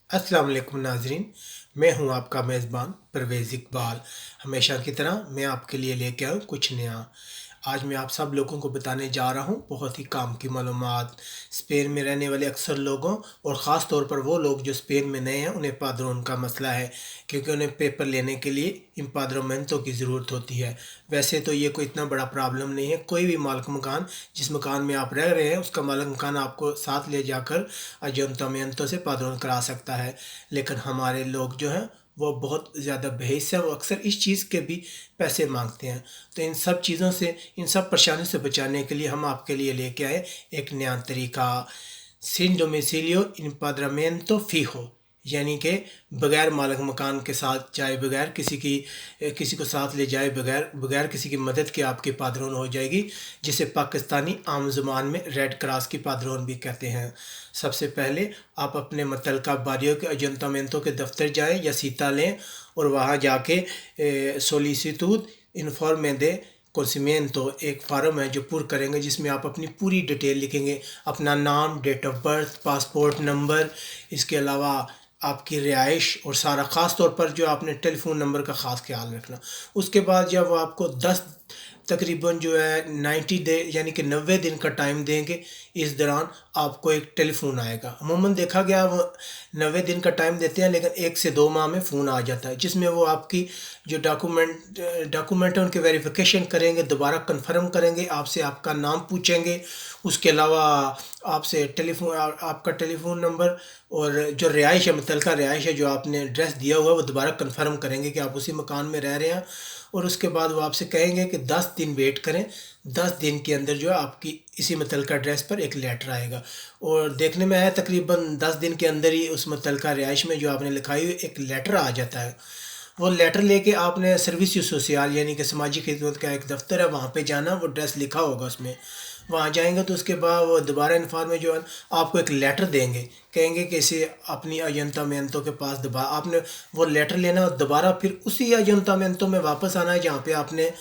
अस्सलाम वालेकुम नाजरीन। मैं हूं आपका मेज़बान परवेज़ इकबाल। हमेशा की तरह मैं आपके लिए लेके आया हूं कुछ नया। आज मैं आप सब लोगों को बताने जा रहा हूं बहुत ही काम की मालूमात। स्पेन में रहने वाले अक्सर लोगों और ख़ास तौर पर वो लोग जो स्पेन में नए हैं उन्हें पादरों का मसला है, क्योंकि उन्हें पेपर लेने के लिए इम्पाद्रमेंटो की ज़रूरत होती है। वैसे तो ये कोई इतना बड़ा प्रॉब्लम नहीं है। कोई भी मालिक मकान जिस मकान में आप रह रहे हैं उसका मालिक मकान आपको साथ ले जाकर अयंतमेंतो से पादरों करा सकता है। लेकिन हमारे लोग जो हैं वो बहुत ज़्यादा बहस है, वो अक्सर इस चीज़ के भी पैसे मांगते हैं। तो इन सब चीज़ों से, इन सब परेशानियों से बचाने के लिए हम आपके लिए लेके आए एक नया तरीका, सिन डोमिसिलियो इम्पाद्रमेंतो फिहो, यानी कि बगैर मालिक मकान के साथ जाए, बगैर किसी को साथ ले जाए, बगैर बगैर किसी की मदद के आपकी पादरोन हो जाएगी, जिसे पाकिस्तानी आम ज़ुबान में रेड क्रॉस की पादरोन भी कहते हैं। सबसे पहले आप अपने मुतल्लिका बारियों के अयंतमेंतो के दफ्तर जाएं या सीता लें और वहाँ जाके सोलिसिtud इन्फॉर्मे दे कंसिमिएंतो एक फार्म है जो पुर करेंगे, जिसमें आप अपनी पूरी डिटेल लिखेंगे, अपना नाम, date of birth, passport number, इसके अलावा आपकी रिहाइश और सारा, ख़ास तौर पर जो आपने टेलीफोन नंबर का ख़ास ख्याल रखना। उसके बाद जब वो आपको 10 तकरीबन जो है 90 डे यानी कि 90 दिन का टाइम देंगे, इस दौरान आपको एक टेलीफोन आएगा। अमूमन देखा गया वो 90 दिन का टाइम देते हैं, लेकिन 1 से 2 माह में फ़ोन आ जाता है, जिसमें वो आपकी जो डॉक्यूमेंट है उनके वेरिफिकेशन करेंगे, दोबारा कंफर्म करेंगे, आपसे आपका नाम पूछेंगे। उसके अलावा आपसे आपका टेलीफोन नंबर और जो रिहाइश है, मुतल्लिका रिहाइश है, जो आपने एड्रेस दिया हुआ है, वो दोबारा कंफर्म करेंगे कि आप उसी मकान में रह रहे हैं। और उसके बाद वो आपसे कहेंगे कि 10 दिन वेट करें। 10 दिन के अंदर जो है आपकी इसी मुतल्लिका एड्रेस पर एक लेटर आएगा। और देखने में आया तकरीबन 10 दिन के अंदर ही उस मुतल्लिका रिहाइश में जो आपने लिखाई हुई एक लेटर आ जाता है। वो लेटर लेके आपने सर्विस सोशल यानी कि समाजी खिदमत का एक दफ्तर है, वहाँ पे जाना, वो एड्रेस लिखा होगा उसमें। वहाँ जाएंगे तो उसके बाद वो दोबारा इन्फॉर्म में जो है आपको एक लेटर देंगे, कहेंगे कि इसे अपनी अयंतमेंतो के पास दबा, आपने वो लेटर लेना और दोबारा फिर उसी अयंतमेंतो में वापस आना है जहाँ पे आपने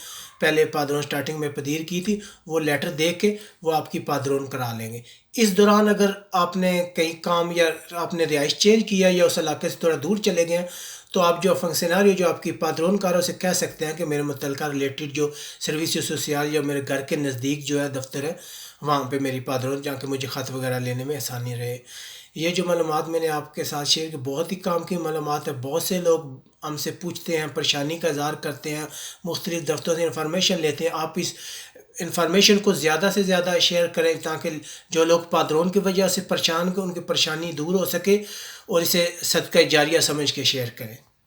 पहले पादरों स्टार्टिंग में पदीर की थी। वो लेटर दे के वो आपकी पादरों करा लेंगे। इस दौरान अगर आपने कहीं काम या आपने रिहाइश चेंज किया या उस इलाके से थोड़ा दूर चले गए, तो आप जो फंक्शनरी जो आपकी पादरों कार उसे कह सकते हैं कि मेरे मुतल्लिका रिलेटेड जो सर्विस सोशल या मेरे घर के नज़दीक जो है दफ्तर है, वहाँ पे मेरी पादरों जाके मुझे ख़त वगैरह लेने में आसानी रहे। ये जो मालूमात मैंने आपके साथ शेयर की बहुत ही काम की मालूमात है। बहुत से लोग हमसे पूछते हैं, परेशानी का इज़हार करते हैं, मुख्तलिफ़ दफ्तरों से इंफॉर्मेशन लेते हैं। आप इस इंफॉर्मेशन को ज़्यादा से ज़्यादा शेयर करें ताकि जो लोग पादरों की वजह से परेशान को उनकी परेशानी दूर हो सके, और इसे सदका जारिया समझ के शेयर करें।